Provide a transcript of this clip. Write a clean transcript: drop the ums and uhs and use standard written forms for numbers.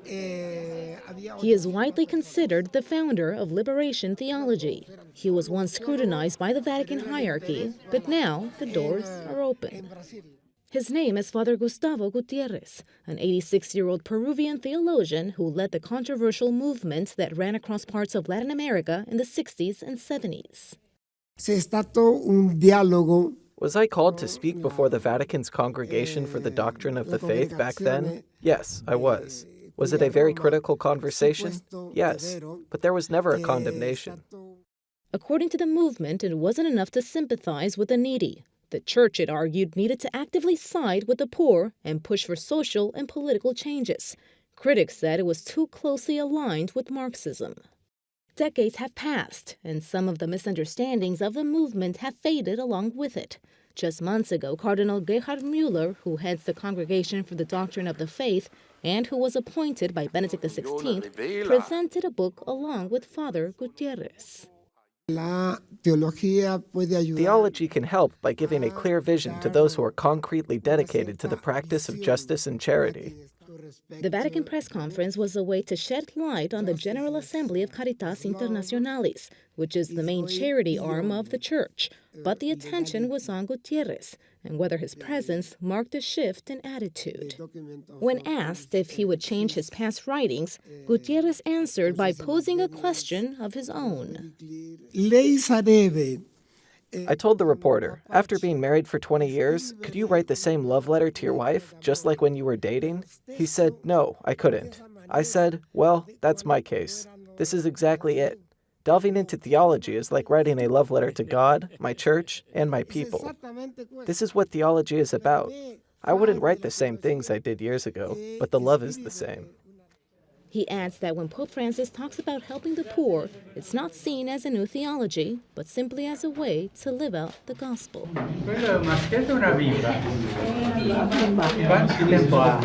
He is widely considered the founder of liberation theology. He was once scrutinized by the Vatican hierarchy, but now the doors are open. His name is Father Gustavo Gutierrez, an 86-year-old Peruvian theologian who led the controversial movement that ran across parts of Latin America in the 60s and 70s. Was I called to speak before the Vatican's Congregation for the Doctrine of the Faith back then? Yes, I was. Was it a very critical conversation? Yes, but there was never a condemnation. According to the movement, it wasn't enough to sympathize with the needy. The church, it argued, needed to actively side with the poor and push for social and political changes. Critics said it was too closely aligned with Marxism. Decades have passed, and some of the misunderstandings of the movement have faded along with it. Just months ago, Cardinal Gerhard Müller, who heads the Congregation for the Doctrine of the Faith and who was appointed by Benedict XVI, presented a book along with Father Gutierrez. Theology can help by giving a clear vision to those who are concretely dedicated to the practice of justice and charity. The Vatican press conference was a way to shed light on the General Assembly of Caritas Internationalis, which is the main charity arm of the church. But the attention was on Gutierrez and whether his presence marked a shift in attitude. When asked if he would change his past writings, Gutierrez answered by posing a question of his own. I told the reporter, after being married for 20 years, could you write the same love letter to your wife, just like when you were dating? He said, no, I couldn't. I said, well, that's my case. This is exactly it. Delving into theology is like writing a love letter to God, my church, and my people. This is what theology is about. I wouldn't write the same things I did years ago, but the love is the same. He adds that when Pope Francis talks about helping the poor, it's not seen as a new theology, but simply as a way to live out the gospel. Quanto tempo ha?